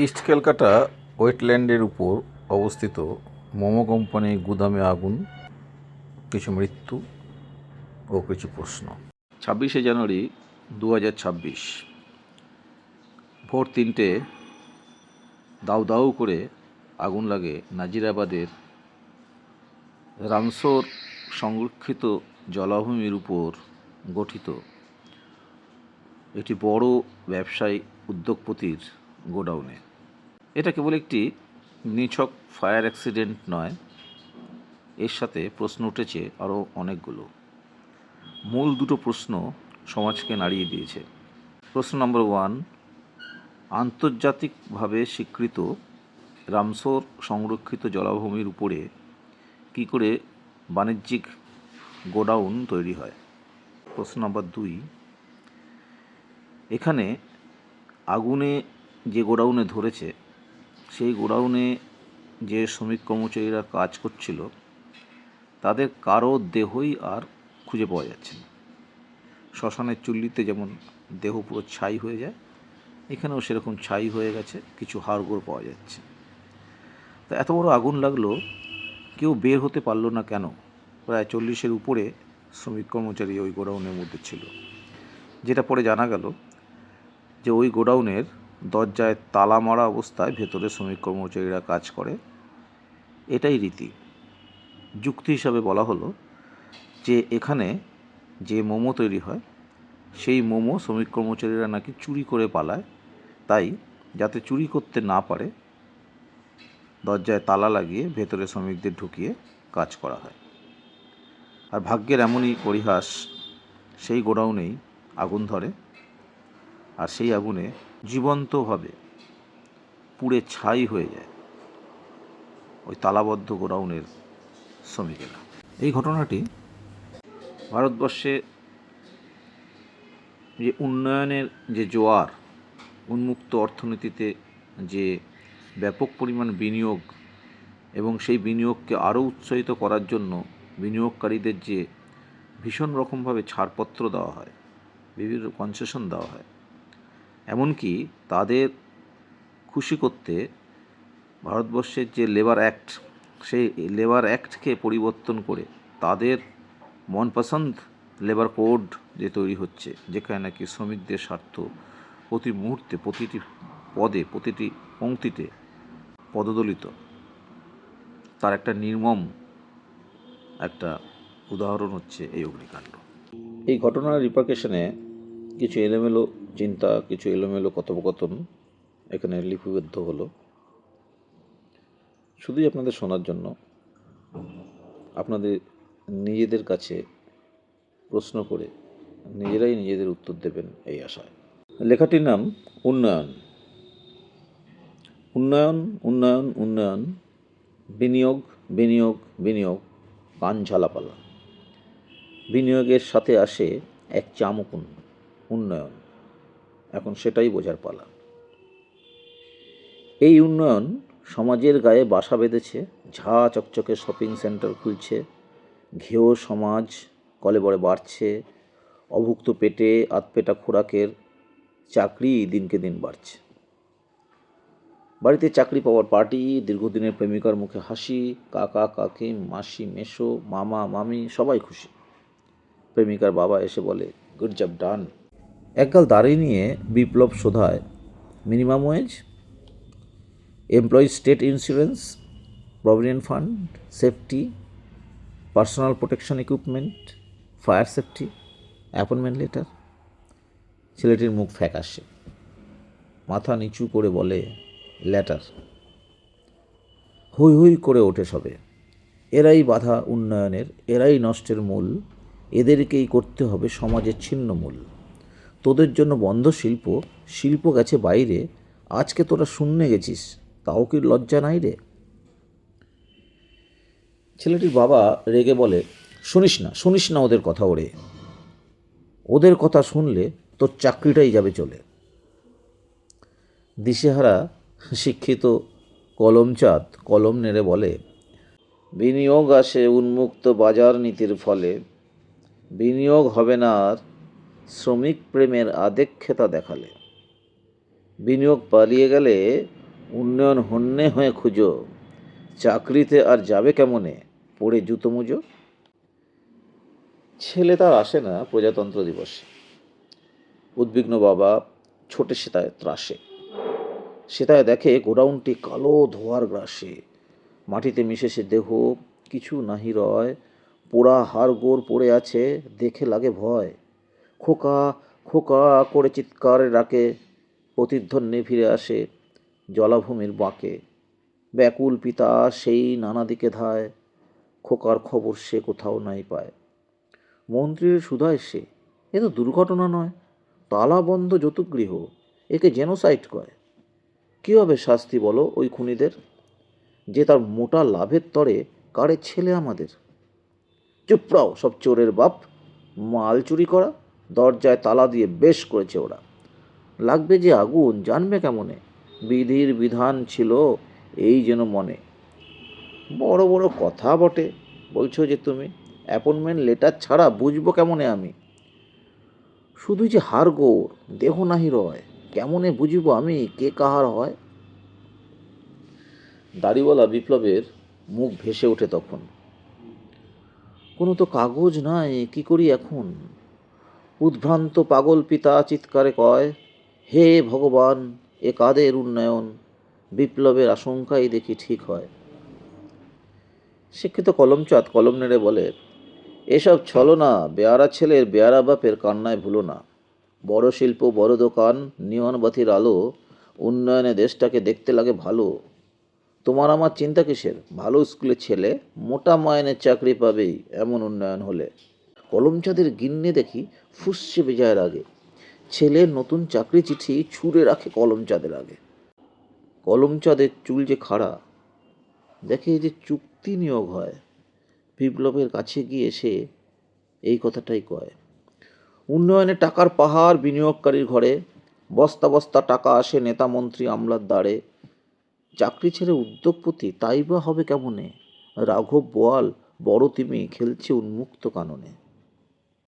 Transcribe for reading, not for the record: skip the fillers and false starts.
East Calcutta ওয়েটল্যান্ডের উপর অবস্থিত মোমো কোম্পানির গুদামে আগুন, কিছু মৃত্যু ও কিছু প্রশ্ন। 26শে জানুয়ারি 2026 ভোর 3টে দাউ দাউ করে আগুন লাগে নাজিরাবাদের রামসোর সংরক্ষিত জলাভূমির উপর গঠিত একটি বড় ব্যবসায়ী উদ্যোগপতির গোডাউনে। এটা কেবল একটি নিছক ফায়ার অ্যাক্সিডেন্ট নয়, এর সাথে প্রশ্ন উঠেছে আরও অনেকগুলো। মূল দুটো প্রশ্ন সমাজকে নাড়িয়ে দিয়েছে। প্রশ্ন নম্বর 1, আন্তর্জাতিকভাবে স্বীকৃত রামসোর সংরক্ষিত জলাভূমির উপরে কী করে বাণিজ্যিক গোডাউন তৈরি হয়? প্রশ্ন নম্বর 2, এখানে আগুনে যে গোডাউনে ধরেছে সেই গোডাউনে যে শ্রমিক কর্মচারীরা কাজ করছিল তাদের কারো দেহই আর খুঁজে পাওয়া যাচ্ছে না। শ্মশানের চুল্লিতে যেমন দেহ পুরো ছাই হয়ে যায়, এখানেও সেরকম ছাই হয়ে গেছে, কিছু হাড়গোড় পাওয়া যাচ্ছে। তা এত বড় আগুন লাগলো, কেউ বের হতে পারলো না কেন? প্রায় 40-এর উপরে শ্রমিক কর্মচারী ওই গোডাউনের মধ্যে ছিল। যেটা পরে জানা গেল যে ওই গোডাউনের দরজায় তালা মারা অবস্থায় ভেতরে শ্রমিক কর্মচারীরা কাজ করে, এটাই রীতি। যুক্তি হিসাবে বলা হলো যে এখানে যে মোমো তৈরি হয় সেই মোমো শ্রমিক কর্মচারীরা নাকি চুরি করে পালায়, তাই যাতে চুরি করতে না পারে দরজায় তালা লাগিয়ে ভেতরে শ্রমিকদের ঢুকিয়ে কাজ করা হয়। আর ভাগ্যের এমনই পরিহাস, সেই গোডাউনেই আগুন ধরে, আর সেই আগুনে জীবন্তভাবে পুড়ে ছাই হয়ে যায় ওই তালাবদ্ধ গোডাউনের শ্রমিকেরা। এই ঘটনাটি ভারতবর্ষে যে উন্নয়নের যে জোয়ার, উন্মুক্ত অর্থনীতিতে যে ব্যাপক পরিমাণ বিনিয়োগ এবং সেই বিনিয়োগকে আরও উৎসাহিত করার জন্য বিনিয়োগকারীদের যে ভীষণ রকমভাবে ছাড়পত্র দেওয়া হয়, বিভিন্ন কনসেশন দেওয়া হয়, এমনকি তাদের খুশি করতে ভারতবর্ষের যে লেবার অ্যাক্ট, সেই লেবার অ্যাক্টকে পরিবর্তন করে তাদের মনপসন্দ লেবার কোড যে তৈরি হচ্ছে, যেখানে নাকি শ্রমিকদের স্বার্থ প্রতি মুহূর্তে, প্রতিটি পদে, প্রতিটি পংক্তিতে পদদলিত, তার একটা নির্মম একটা উদাহরণ হচ্ছে এই অগ্নিকাণ্ড। এই ঘটনার রিপারকেশনে কিছু এলোমেলো চিন্তা, কিছু এলোমেলো কথোপকথন এখানে লিপিবদ্ধ হলো, শুধুই আপনাদের শোনার জন্য, আপনাদের নিজেদের কাছে প্রশ্ন করে নিজেরাই নিজেদের উত্তর দেবেন এই আশায়। লেখাটির নাম উন্নয়ন। উন্নয়ন, উন্নয়ন, উন্নয়ন, বিনিয়োগ, বিনিয়োগ, বিনিয়োগ, কান ঝালাপালা। বিনিয়োগের সাথে আসে এক চামকুন উন্নয়ন, এখন সেটাই বোঝার পালা। এই উন্নয়ন সমাজের গায়ে বাসা বেঁধেছে, ঝা চকচকে শপিং সেন্টার খুলছে, ঘেয় সমাজ কলেবরে বাড়ছে, অভুক্ত পেটে আধপেটা খোরাকের চাকরি দিনকে দিন বাড়ছে। বাড়িতে চাকরি পাওয়ার পার্টি, দীর্ঘদিনের প্রেমিকার মুখে হাসি, কাকা কাকি, মাসি মেসো, মামা মামি সবাই খুশি। প্রেমিকার বাবা এসে বলে, গুড জব ডান। একগাল দাঁড়িয়ে নিয়ে বিপ্লব শোধায়, minimum wage, employee state insurance, provident fund, safety, personal protection equipment, fire safety, appointment letter. ছেলেটির মুখ ফ্যাকাশে, মাথা নিচু করে বলে, লেটার। হৈ হৈ করে ওঠে সবে। এরাই বাধা উন্নয়নের, এরাই নষ্টের মূল, এদেরকেই করতে হবে সমাজের ছিন্নমূল। তোদের জন্য বন্ধ শিল্প, শিল্প গেছে বাইরে, আজকে তোরা শূন্যে গেছিস, তাও কি লজ্জা নাই রে? ছেলেটির বাবা রেগে বলে, শুনিস না ওদের কথা, ওদের কথা শুনলে তোর চাকরিটাই যাবে চলে। দিশেহারা শিক্ষিত কলমচাঁদ কলম নেড়ে বলে, বিনিয়োগ আসে উন্মুক্ত বাজার নীতির ফলে, বিনিয়োগ হবে না আর শ্রমিক প্রেমের আদেক্ষেতা দেখালে। বিনিয়োগ পালিয়ে গেলে উন্নয়ন হন্যে হয়ে খুঁজো, চাকরিতে আর যাবে কেমনে পড়ে জুতো মুজো। ছেলে তার আসে না প্রজাতন্ত্র দিবসে। উদ্বিগ্ন বাবা ছোটে সেতায় ত্রাসে। সেতায় দেখে গোডাউনটি কালো ধোয়ার গ্রাসে। মাটিতে মিশে সে দেহ, কিছু নাহি রয়। পোড়া হাড়গোড় পড়ে আছে, দেখে লাগে ভয়। খোকা খোকা করে চিৎকারে ডাকে, প্রতিধ্বনি ফিরে আসে জলাভূমির বাঁকে। ব্যাকুল পিতা সেই নানা দিকে ধায়, খোকার খবর সে কোথাও নাই পায়। মন্ত্রীর সুধায় সে, এ তো দুর্ঘটনা নয়, তালা বন্ধ যতুগৃহ, একে জেনোসাইড কয়। কী হবে শাস্তি বলো ওই খুনিদের, যে তার মোটা লাভের তরে কারে ছেলে আমাদের। চুপড়াও সব চোরের বাপ, মাল চুরি করা, দরজায় তালা দিয়ে বেশ করেছে ওরা। লাগবে যে আগুন জানবে কেমনে, বিধির বিধান ছিল এই যেন মনে। বড় বড় কথা বটে বলছো যে তুমি, অ্যাপয়েন্টমেন্ট লেটার ছাড়া বুঝবো কেমনে আমি। শুধু যে হাড়গোড় দেহ নাহি রয়, কেমনে বুঝিব আমি কে কাহার হয়। দাড়িওয়ালা বিপ্লবের মুখ ভেসে ওঠে তখন, কোনো তো কাগজ নাই, কি করি এখন। উদ্ভ্রান্ত পাগল পিতা চিৎকারে কয়, হে ভগবান, এ কাদের উন্নয়ন, বিপ্লবের আশঙ্কাই দেখি ঠিক হয়। শিক্ষিত কলমচাঁদ কলম নেড়ে বলে, এসব ছলনা বেয়ারা ছেলের বেয়ারা বাপের কান্নায় ভুলো না। বড় শিল্প, বড় দোকান, নিয়নবাতির আলো, উন্নয়নে দেশটাকে দেখতে লাগে ভালো। তোমার আমার চিন্তা কিসের, ভালো স্কুলের ছেলে মোটা মাইনের চাকরি পাবেই এমন উন্নয়ন হলে। কলমচাঁদের গিন্নি দেখি ফুঁসছে বেজায়ের আগে, ছেলের নতুন চাকরি চিঠি ছুঁড়ে রাখে কলমচাঁদের আগে। কলমচাঁদের চুল যে খাড়া, দেখে যে চুক্তি নিয়োগ হয়। বিপ্লবের কাছে গিয়ে সে এই কথাটাই কয়। উন্নয়নে টাকার পাহাড় বিনিয়োগকারীর ঘরে, বস্তা বস্তা টাকা আসে নেতা মন্ত্রী আমলার দ্বারে। চাকরি ছেড়ে উদ্যোগপতি তাই বা হবে কেমনে, রাঘব বোয়াল বড় তিমি খেলছে উন্মুক্ত কাননে।